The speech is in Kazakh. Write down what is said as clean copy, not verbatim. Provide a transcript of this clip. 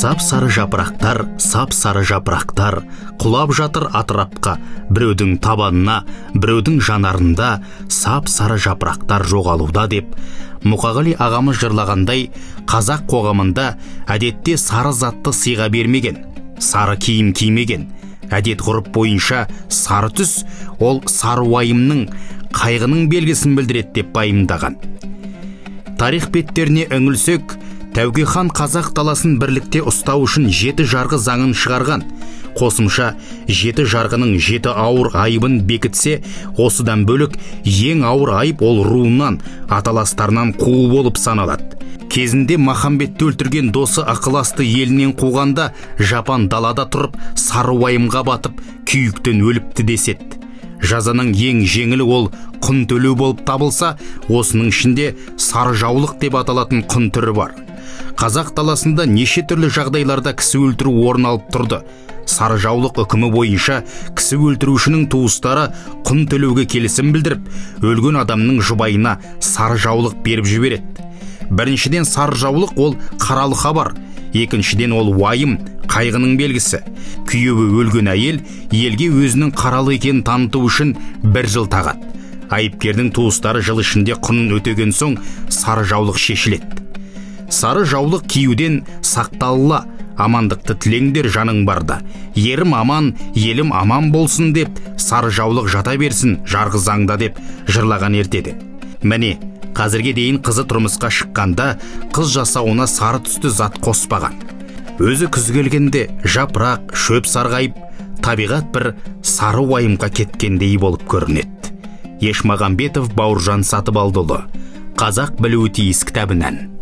Сап-сары жапырақтар құлап жатыр атырапқа, біреудің табанына, біреудің жанарында сап-сары жапырақтар жоғалуда деп Мұқағали ағамыз жырлағандай, қазақ қоғамында әдетте сары затты сыйға бермеген, сары киім кимеген. Әдет ғұрып бойынша сары түс ол сары уайымның, қайғының белгісін білдіреді деп пайымдаған. Тарих беттеріне үңілсек, Тәуке хан қазақ даласын бірлікте ұстау үшін 7 жарғы заңын шығарған. Қосымша 7 жарғының 7 ауыр айыбын бекітсе, осыдан бөлік ең ауыр айып ол руынан, аталастарынан қуу болып саналады. Кезінде Махамбетті өлтірген досы ақыласты елінен қуғанда, жапан далада тұрып, сары уайымға батып, күйіктен өліпті деседі. Жазаның ең жеңілі ол құн төлеу болып табылса, осының ішінде сары жаулық деп аталатын құн түрі бар. Қазақ даласында неше түрлі жағдайларда кісі өлтіру орын алып тұрды. Сары жаулық үкімі бойынша кісі өлтірушінің туыстары құн төлеуге келісім білдіріп, өлген адамның жұбайына сары жаулық беріп жібереді. Біріншіден сары жаулық ол қаралы хабар, екіншіден ол уайым, қайғының белгісі. Күйеуі өлген әйел елге өзінің қаралы екенін таныту үшін 1 жыл тағады. Айыпкердің туыстары жыл ішінде құнын өтеген соң сары жаулық шешіледі. Сары жаулық киюден сақталла, амандықты тілеңдер жаның барда. Ерім аман, елім аман болсын деп, сары жаулық жата берсін жарғы заңда деп жырлаған ертеді. Міне, қазірге дейін қызы тұрмысқа шыққанда қыз жасауына сары түсті зат қоспаған. Өзі күз келгенде жапырақ, шөп сарғайып, табиғат бір сары уайымға кеткендей болып көрінеді. Ешмағамбетов Бауыржан Сатыбалдыұлы. Қазақ білуі тиіс кітабынан.